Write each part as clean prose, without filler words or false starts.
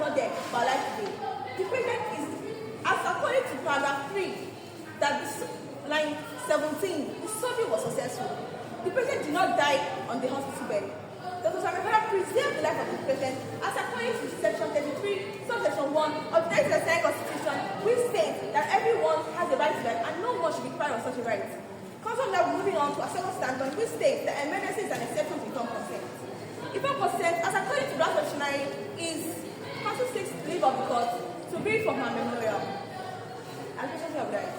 not there, but alive today. The patient is, as according to paragraph 3, that this line 17, the surgery was successful. The patient did not die on the hospital bed. Dr. Samekara preserved the life of the patient as according to section 33, subsection 1 of the 1999 Constitution, which states that everyone has the right to life and no one should be deprived of such a right. Council now moving on to a second standpoint, which states that emergency is an exception to informed consent. Informed consent, as according to that dictionary, is Council seeks leave of the court to read from her memorial. As patient have died.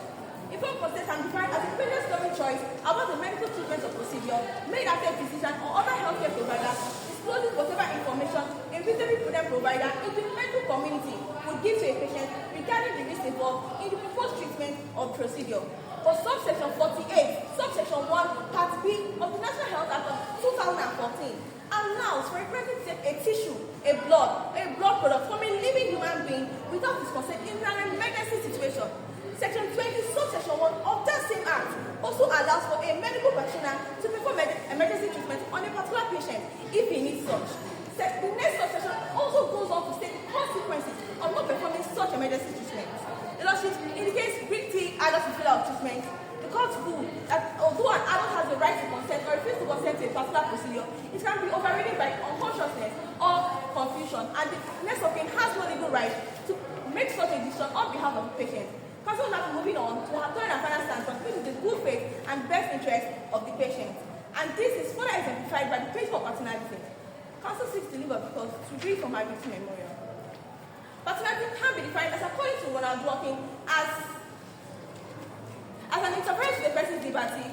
Informed consent can be defined as a patient's knowing choice about the medical treatment or procedure made after a physician or other healthcare provider disclosing whatever information a reasonably prudent provider in the medical community would give to a patient regarding the risks involved in the proposed treatment or procedure. For subsection 48, subsection 1, part B of the National Health Act of 2014 allows for a person to take a tissue, a blood product from a living human being without his consent in an emergency situation. Section 20, subsection 1 of that same act also allows for a medical practitioner to perform emergency treatment on a particular patient if he needs such. The next subsection also goes on to state the consequences of not performing such emergency treatment. In the case British adult failure of treatment, the court ruled that although an adult has the right to consent or refuse to consent to a particular procedure, it can be overridden by unconsciousness or confusion, and the next of kin has no legal right to make such a decision on behalf of the patient. Council now moving on to her third and final standpoint, which is the good faith and best interest of the patient. And this is further exemplified by the principle of paternalism. Council seeks to leave of because to read from her victim memorial. Paternalism can be defined as, according to Ronald Dworkin, as an interference with the person's liberty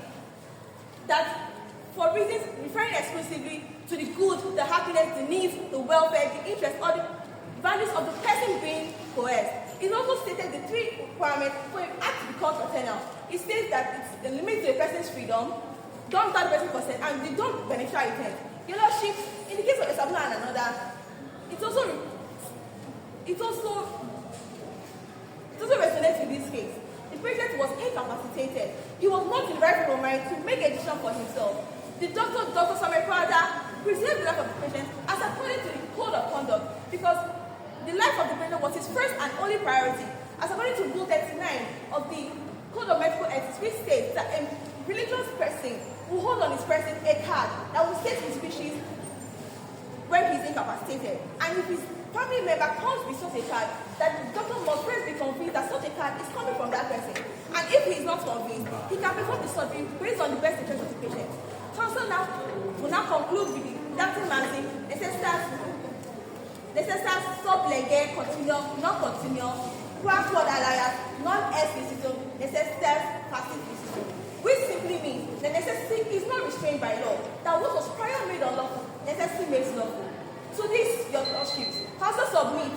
that for reasons referring exclusively to the good, the happiness, the needs, the welfare, the interest, or the values of the person being coerced. It also stated the three requirements for an act to become paternal. It states that it's a limit to a person's freedom, don't without the person's consent, and they don't beneficial intent. Your Lordship, in the case of Isabella and another, it also resonates with this case. The patient was incapacitated. He was not in the right frame of mind to make a decision for himself. The Dr. Samekara preserved the life of the patient as according to the code of conduct because the life of the patient was his first and only priority, as according to Rule 39 of the Code of Medical Ethics, which states that a religious person will hold on his person a card that will state his wishes when he is incapacitated. And if his family member comes with such a card, that the doctor must first be convinced that such a card is coming from that person. And if he is not convinced, he can perform the surgery based on the best interest of the patient. Council will now conclude with the Latin maxim, necessas sub lege continuum, non continuum, qua quod alias, non est licitium, necessas facit licitium. Which simply means the necessity is not restrained by law, that what was prior made unlawful, necessity makes lawful. So this, your Lordships, Council submit